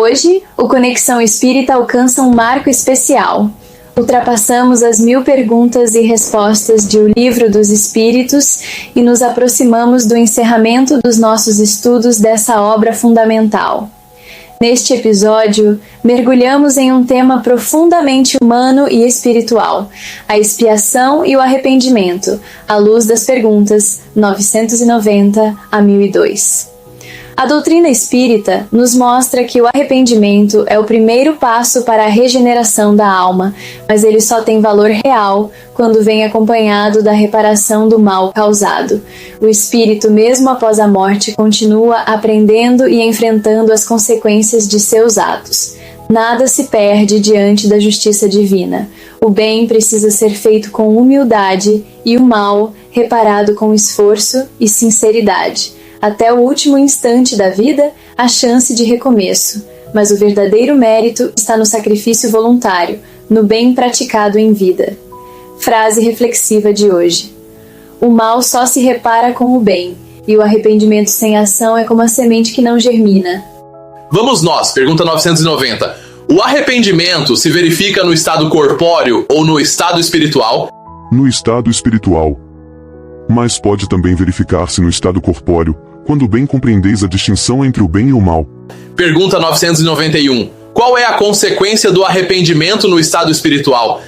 Hoje, o Conexão Espírita alcança um marco especial. Ultrapassamos as 1000 perguntas e respostas de O Livro dos Espíritos e nos aproximamos do encerramento dos nossos estudos dessa obra fundamental. Neste episódio, mergulhamos em um tema profundamente humano e espiritual, a expiação e o arrependimento, à luz das perguntas 990 a 1002. A doutrina espírita nos mostra que o arrependimento é o primeiro passo para a regeneração da alma, mas ele só tem valor real quando vem acompanhado da reparação do mal causado. O espírito, mesmo após a morte, continua aprendendo e enfrentando as consequências de seus atos. Nada se perde diante da justiça divina. O bem precisa ser feito com humildade e o mal reparado com esforço e sinceridade. Até o último instante da vida, a chance de recomeço. Mas o verdadeiro mérito está no sacrifício voluntário, no bem praticado em vida. Frase reflexiva de hoje. O mal só se repara com o bem, e o arrependimento sem ação é como a semente que não germina. Vamos nós, pergunta 990. O arrependimento se verifica no estado corpóreo ou no estado espiritual? No estado espiritual. Mas pode também verificar-se no estado corpóreo, quando bem compreendeis a distinção entre o bem e o mal. Pergunta 991. Qual é a consequência do arrependimento no estado espiritual?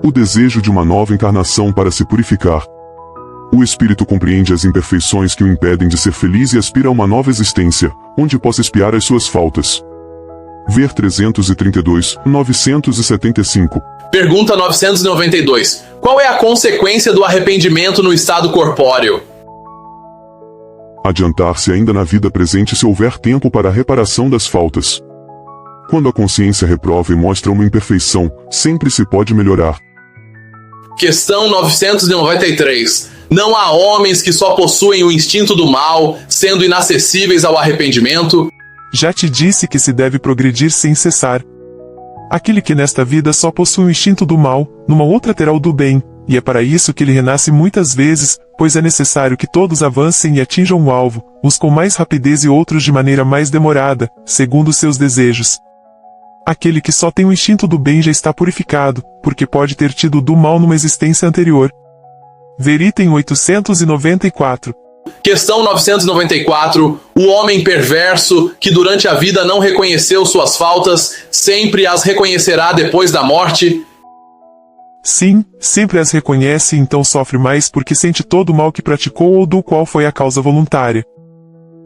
O desejo de uma nova encarnação para se purificar. O espírito compreende as imperfeições que o impedem de ser feliz e aspira a uma nova existência, onde possa expiar as suas faltas. Ver 332, 975. Pergunta 992. Qual é a consequência do arrependimento no estado corpóreo? Adiantar-se ainda na vida presente se houver tempo para a reparação das faltas. Quando a consciência reprova e mostra uma imperfeição, sempre se pode melhorar. Questão 993. Não há homens que só possuem o instinto do mal, sendo inacessíveis ao arrependimento? Já te disse que se deve progredir sem cessar. Aquele que nesta vida só possui o instinto do mal, numa outra terá o do bem, e é para isso que ele renasce muitas vezes, pois é necessário que todos avancem e atinjam o alvo, uns com mais rapidez e outros de maneira mais demorada, segundo seus desejos. Aquele que só tem o instinto do bem já está purificado, porque pode ter tido do mal numa existência anterior. Ver item 894. Questão 994. O homem perverso, que durante a vida não reconheceu suas faltas, sempre as reconhecerá depois da morte? Sim, sempre as reconhece e então sofre mais porque sente todo o mal que praticou ou do qual foi a causa voluntária.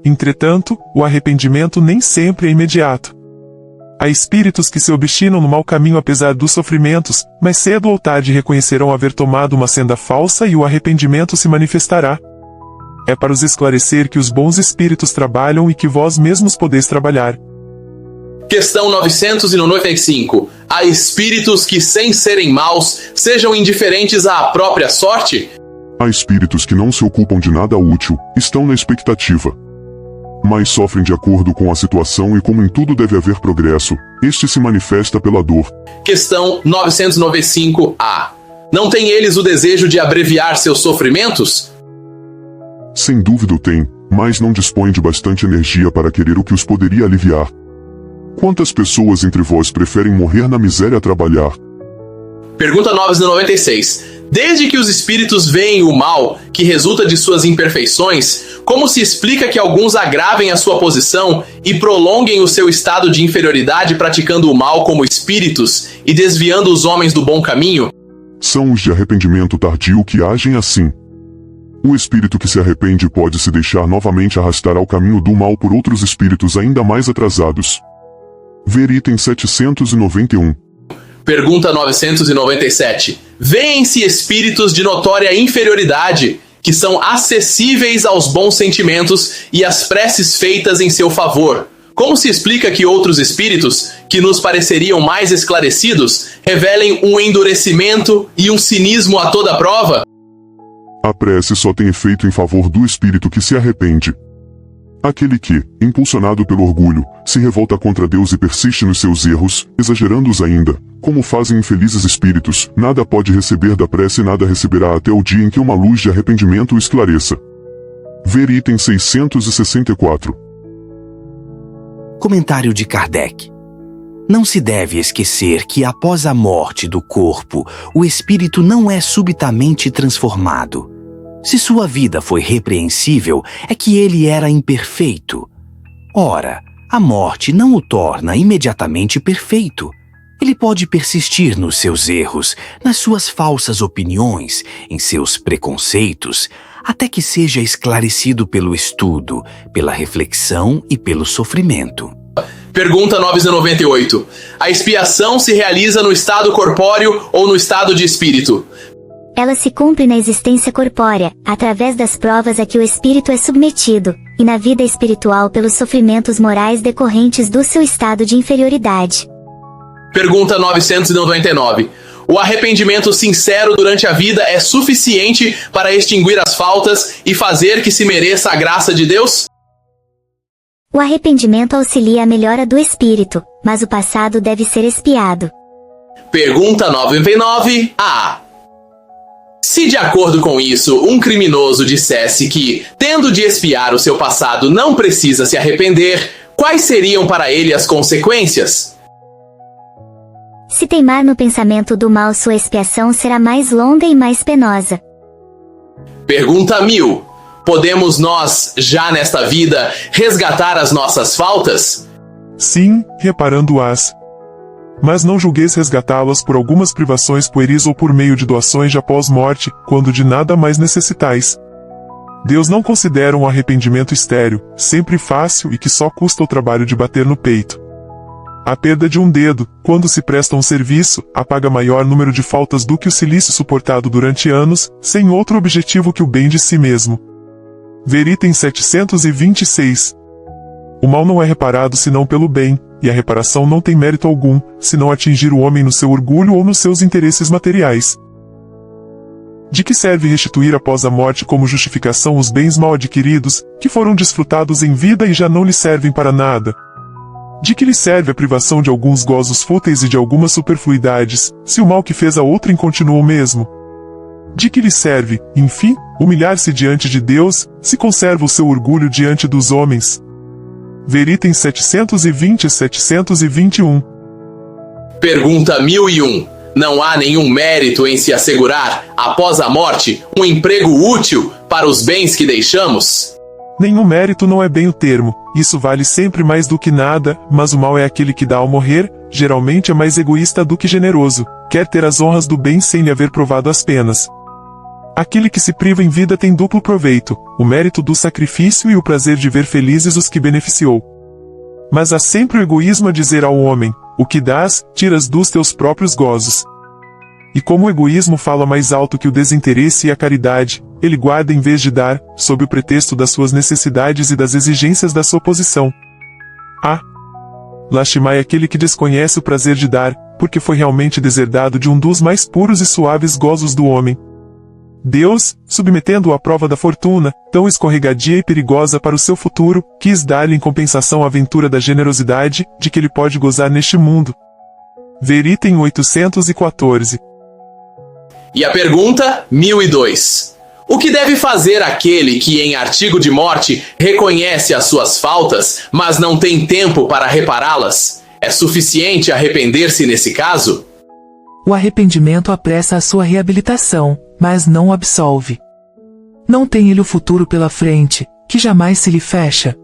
Entretanto, o arrependimento nem sempre é imediato. Há espíritos que se obstinam no mau caminho apesar dos sofrimentos, mas cedo ou tarde reconhecerão haver tomado uma senda falsa e o arrependimento se manifestará. É para os esclarecer que os bons espíritos trabalham e que vós mesmos podeis trabalhar. Questão 995. Há espíritos que, sem serem maus, sejam indiferentes à própria sorte? Há espíritos que não se ocupam de nada útil, estão na expectativa. Mas sofrem de acordo com a situação e como em tudo deve haver progresso, este se manifesta pela dor. Questão 995-A. Não têm eles o desejo de abreviar seus sofrimentos? Sem dúvida o tem, mas não dispõem de bastante energia para querer o que os poderia aliviar. Quantas pessoas entre vós preferem morrer na miséria a trabalhar? Pergunta 996. Desde que os espíritos veem o mal, que resulta de suas imperfeições, como se explica que alguns agravem a sua posição e prolonguem o seu estado de inferioridade praticando o mal como espíritos e desviando os homens do bom caminho? São os de arrependimento tardio que agem assim. O espírito que se arrepende pode se deixar novamente arrastar ao caminho do mal por outros espíritos ainda mais atrasados. Ver item 791. Pergunta 997. Vêem-se espíritos de notória inferioridade, que são acessíveis aos bons sentimentos e às preces feitas em seu favor. Como se explica que outros espíritos, que nos pareceriam mais esclarecidos, revelem um endurecimento e um cinismo a toda prova? A prece só tem efeito em favor do espírito que se arrepende. Aquele que, impulsionado pelo orgulho, se revolta contra Deus e persiste nos seus erros, exagerando-os ainda, como fazem infelizes espíritos, nada pode receber da prece e nada receberá até o dia em que uma luz de arrependimento o esclareça. Ver item 664. Comentário de Kardec. Não se deve esquecer que após a morte do corpo, o espírito não é subitamente transformado. Se sua vida foi repreensível, é que ele era imperfeito. Ora, a morte não o torna imediatamente perfeito. Ele pode persistir nos seus erros, nas suas falsas opiniões, em seus preconceitos, até que seja esclarecido pelo estudo, pela reflexão e pelo sofrimento. Pergunta 998. A expiação se realiza no estado corpóreo ou no estado de espírito? Ela se cumpre na existência corpórea, através das provas a que o espírito é submetido, e na vida espiritual pelos sofrimentos morais decorrentes do seu estado de inferioridade. Pergunta 999. O arrependimento sincero durante a vida é suficiente para extinguir as faltas e fazer que se mereça a graça de Deus? O arrependimento auxilia a melhora do espírito, mas o passado deve ser expiado. Pergunta 99A. Se de acordo com isso, um criminoso dissesse que, tendo de expiar o seu passado, não precisa se arrepender, quais seriam para ele as consequências? Se teimar no pensamento do mal, sua expiação será mais longa e mais penosa. Pergunta 1000. Podemos nós, já nesta vida, resgatar as nossas faltas? Sim, reparando-as. Mas não julgueis resgatá-las por algumas privações pueris ou por meio de doações de após-morte, quando de nada mais necessitais. Deus não considera um arrependimento estéril, sempre fácil e que só custa o trabalho de bater no peito. A perda de um dedo, quando se presta um serviço, apaga maior número de faltas do que o cilício suportado durante anos, sem outro objetivo que o bem de si mesmo. Veritem 726. O mal não é reparado senão pelo bem, e a reparação não tem mérito algum, se não atingir o homem no seu orgulho ou nos seus interesses materiais. De que serve restituir após a morte como justificação os bens mal adquiridos, que foram desfrutados em vida e já não lhe servem para nada? De que lhe serve a privação de alguns gozos fúteis e de algumas superfluidades, se o mal que fez a outrem continua o mesmo? De que lhe serve, enfim, humilhar-se diante de Deus, se conserva o seu orgulho diante dos homens? Veritem 720 e 721. Pergunta 1001. Não há nenhum mérito em se assegurar, após a morte, um emprego útil para os bens que deixamos? Nenhum mérito não é bem o termo, isso vale sempre mais do que nada, mas o mal é aquele que dá ao morrer, geralmente é mais egoísta do que generoso, quer ter as honras do bem sem lhe haver provado as penas. Aquele que se priva em vida tem duplo proveito, o mérito do sacrifício e o prazer de ver felizes os que beneficiou. Mas há sempre o egoísmo a dizer ao homem, o que dás, tiras dos teus próprios gozos. E como o egoísmo fala mais alto que o desinteresse e a caridade, ele guarda em vez de dar, sob o pretexto das suas necessidades e das exigências da sua posição. Lastimai aquele que desconhece o prazer de dar, porque foi realmente deserdado de um dos mais puros e suaves gozos do homem. Deus, submetendo-o à prova da fortuna, tão escorregadia e perigosa para o seu futuro, quis dar-lhe em compensação a ventura da generosidade, de que ele pode gozar neste mundo. Veritem 814. E a pergunta 1002. O que deve fazer aquele que, em artigo de morte, reconhece as suas faltas, mas não tem tempo para repará-las? É suficiente arrepender-se nesse caso? O arrependimento apressa a sua reabilitação, mas não o absolve. Não tem ele o futuro pela frente, que jamais se lhe fecha,